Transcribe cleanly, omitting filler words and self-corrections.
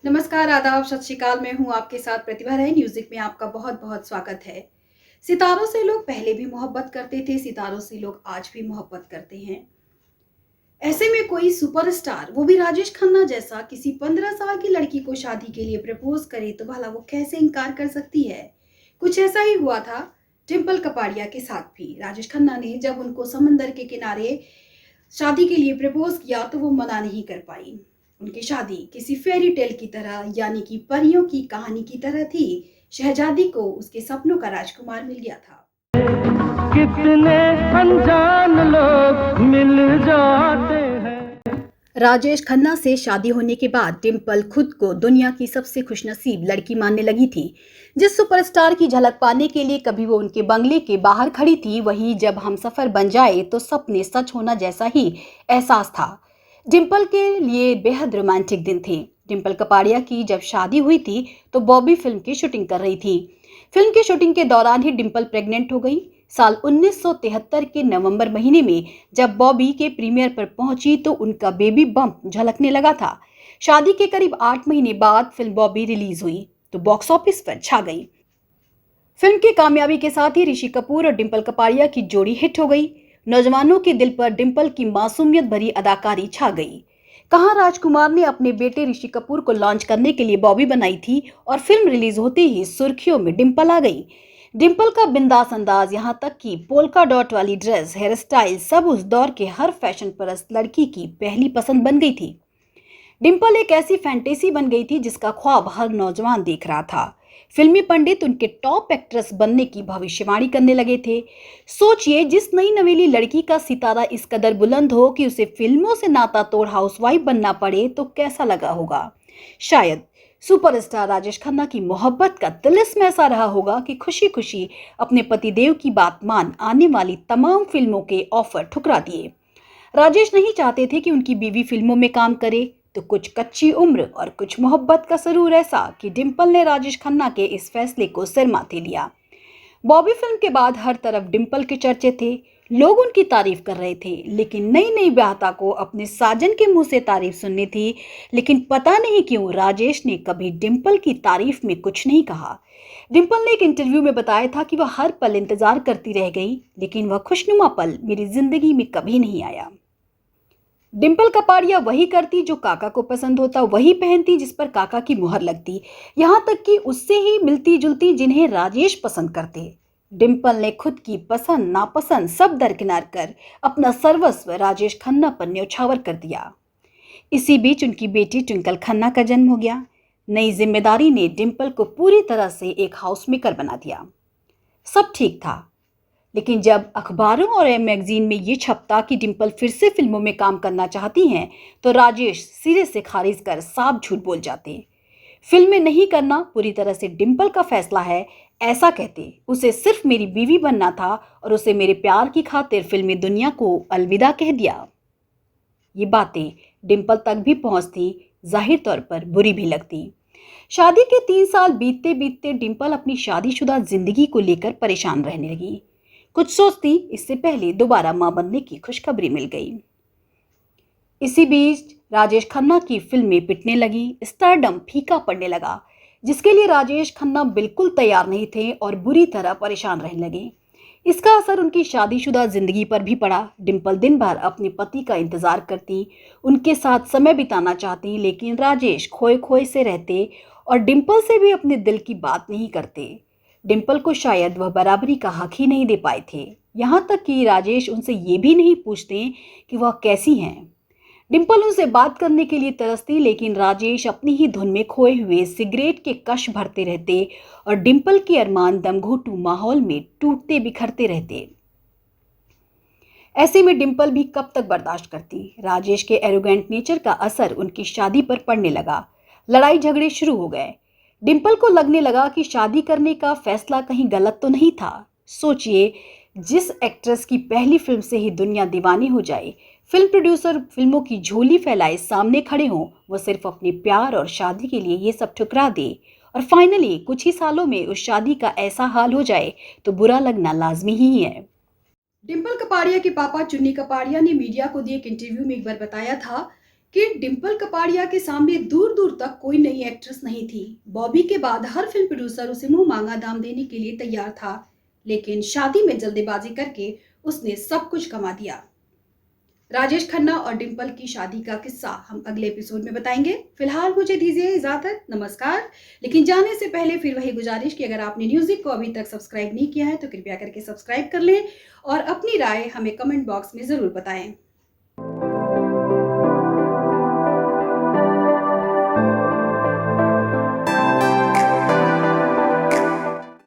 नमस्कार, आदाब, सत श्री अकाल। मैं हूँ आपके साथ प्रतिभा राय। म्यूजिक में आपका बहुत-बहुत स्वागत है। सितारों से लोग पहले भी मोहब्बत करते थे, सितारों से लोग आज भी मोहब्बत करते हैं। ऐसे में कोई सुपरस्टार, वो भी राजेश खन्ना जैसा, किसी 15 साल की लड़की को शादी के लिए प्रपोज करे तो भला वो कैसे इनकार कर सकती है? कुछ ऐसा ही हुआ था डिंपल कपाड़िया के साथ भी। राजेश खन्ना ने जब उनको समंदर के किनारे शादी के लिए प्रपोज किया तो वो मना नहीं कर पाई। उनकी शादी किसी फेरी टेल की तरह, यानी कि परियों की कहानी की तरह थी। शहजादी को उसके सपनों का राजकुमार मिल गया था। कितने अनजान लोग मिल जाते हैं। राजेश खन्ना से शादी होने के बाद डिंपल खुद को दुनिया की सबसे खुशनसीब लड़की मानने लगी थी। जिस सुपरस्टार की झलक पाने के लिए कभी वो उनके बंगले के बाहर खड़ी थी, वही जब हमसफर बन जाए तो सपने सच होना जैसा ही एहसास था। डिंपल के लिए बेहद रोमांटिक दिन थे। डिंपल कपाड़िया की जब शादी हुई थी तो बॉबी फिल्म की शूटिंग कर रही थी। फिल्म की शूटिंग के दौरान ही डिंपल प्रेग्नेंट हो गई। साल 1973 के नवंबर महीने में जब बॉबी के प्रीमियर पर पहुंची तो उनका बेबी बम्प झलकने लगा था। शादी के करीब 8 महीने बाद फिल्म बॉबी रिलीज हुई तो बॉक्स ऑफिस पर छा गई। फिल्म की कामयाबी के साथ ही ऋषि कपूर और डिंपल कपाड़िया की जोड़ी हिट हो गई। नौजवानों के दिल पर डिंपल की मासूमियत भरी अदाकारी छा गई। कहां राजकुमार ने अपने बेटे ऋषि कपूर को लॉन्च करने के लिए बॉबी बनाई थी और फिल्म रिलीज होते ही सुर्खियों में डिंपल आ गई। डिंपल का बिंदास अंदाज, यहां तक कि पोल्का डॉट वाली ड्रेस, हेयर स्टाइल, सब उस दौर के हर फैशन परस्त लड़की की पहली पसंद बन गई थी। डिंपल एक ऐसी फैंटेसी बन गई थी जिसका ख्वाब हर नौजवान देख रहा था। फिल्मी पंडित उनके टॉप एक्ट्रेस बनने की भविष्यवाणी करने लगे थे। सोचिए, जिस नई नवेली लड़की का सितारा इस कदर बुलंद हो कि उसे फिल्मों से नाता तोड़ हाउसवाइफ बनना पड़े तो कैसा लगा होगा। शायद सुपरस्टार राजेश खन्ना की मोहब्बत का तिलिस्म ऐसा रहा होगा कि खुशी खुशी अपने पतिदेव की बात मान आने वाली तमाम फिल्मों के ऑफर ठुकरा दिए। राजेश नहीं चाहते थे कि उनकी बीवी फिल्मों में काम करे, तो कुछ कच्ची उम्र और कुछ मोहब्बत का सरूर ऐसा कि डिंपल ने राजेश खन्ना के इस फैसले को सिर माथे लिया। बॉबी फिल्म के बाद हर तरफ डिंपल के चर्चे थे। लोग उनकी तारीफ कर रहे थे, लेकिन नई नई ब्याहता को अपने साजन के मुंह से तारीफ सुननी थी। लेकिन पता नहीं क्यों राजेश ने कभी डिंपल की तारीफ में कुछ नहीं कहा। डिंपल ने एक इंटरव्यू में बताया था कि वह हर पल इंतजार करती रह गई, लेकिन वह खुशनुमा पल मेरी जिंदगी में कभी नहीं आया। डिंपल कपाड़िया वही करती जो काका को पसंद होता, वही पहनती जिस पर काका की मुहर लगती, यहाँ तक कि उससे ही मिलती जुलती जिन्हें राजेश पसंद करते। डिंपल ने खुद की पसंद नापसंद सब दरकिनार कर अपना सर्वस्व राजेश खन्ना पर न्यौछावर कर दिया। इसी बीच उनकी बेटी ट्विंकल खन्ना का जन्म हो गया। नई जिम्मेदारी ने डिंपल को पूरी तरह से एक हाउसमेकर बना दिया। सब ठीक था, लेकिन जब अखबारों और मैगजीन में ये छपता कि डिंपल फिर से फिल्मों में काम करना चाहती हैं, तो राजेश सिरे से खारिज कर साफ झूठ बोल जाते। फिल्में नहीं करना पूरी तरह से डिंपल का फैसला है, ऐसा कहते। उसे सिर्फ मेरी बीवी बनना था और उसे मेरे प्यार की खातिर फिल्मी दुनिया को अलविदा कह दिया। ये बातें डिंपल तक भी पहुंचती, जाहिर तौर पर बुरी भी लगती। शादी के 3 साल बीतते बीतते डिंपल अपनी शादीशुदा जिंदगी को लेकर परेशान रहने लगी। कुछ सोचती, इससे पहले दोबारा मां बनने की खुशखबरी मिल गई। इसी बीच राजेश खन्ना की फिल्में पिटने लगी, स्टारडम फीका पड़ने लगा, जिसके लिए राजेश खन्ना बिल्कुल तैयार नहीं थे और बुरी तरह परेशान रहने लगे। इसका असर उनकी शादीशुदा जिंदगी पर भी पड़ा। डिंपल दिन भर अपने पति का इंतजार करती, उनके साथ समय बिताना चाहती, लेकिन राजेश खोए खोए से रहते और डिंपल से भी अपने दिल की बात नहीं करते। डिंपल को शायद वह बराबरी का हक ही नहीं दे पाए थे। यहाँ तक कि राजेश उनसे ये भी नहीं पूछते कि वह कैसी हैं। डिंपल उनसे बात करने के लिए तरसती, लेकिन राजेश अपनी ही धुन में खोए हुए सिगरेट के कश भरते रहते और डिंपल के अरमान दमघोटू माहौल में टूटते बिखरते रहते। ऐसे में डिंपल भी कब तक बर्दाश्त करती। राजेश के एरोगेंट नेचर का असर उनकी शादी पर पड़ने लगा। लड़ाई झगड़े शुरू हो गए। डिंपल को लगने लगा कि शादी करने का फैसला कहीं गलत तो नहीं था। सोचिए, जिस एक्ट्रेस की पहली फिल्म से ही दुनिया दीवानी हो जाए, फिल्म प्रोड्यूसर फिल्मों की झोली फैलाए सामने खड़े हों, वो सिर्फ अपने प्यार और शादी के लिए ये सब ठुकरा दे और फाइनली कुछ ही सालों में उस शादी का ऐसा हाल हो जाए तो बुरा लगना लाजमी ही है। डिंपल कपाड़िया के पापा चुन्नी कपाड़िया ने मीडिया को दिए एक इंटरव्यू में एक बार बताया था कि डिम्पल कपाड़िया के सामने दूर दूर तक कोई नई एक्ट्रेस नहीं थी। बॉबी के बाद हर फिल्म प्रोड्यूसर उसे मुंह मांगा दाम देने के लिए तैयार था, लेकिन शादी में जल्दबाजी करके उसने सब कुछ गंवा दिया। राजेश खन्ना और डिम्पल की शादी का किस्सा हम अगले एपिसोड में बताएंगे। फिलहाल मुझे दीजिए इजाजत, नमस्कार। लेकिन जाने से पहले फिर वही गुजारिश कि अगर आपने न्यूज़िक को अभी तक सब्सक्राइब नहीं किया है तो कृपया करके सब्सक्राइब कर लें और अपनी राय हमें कमेंट बॉक्स में जरूर बताएं।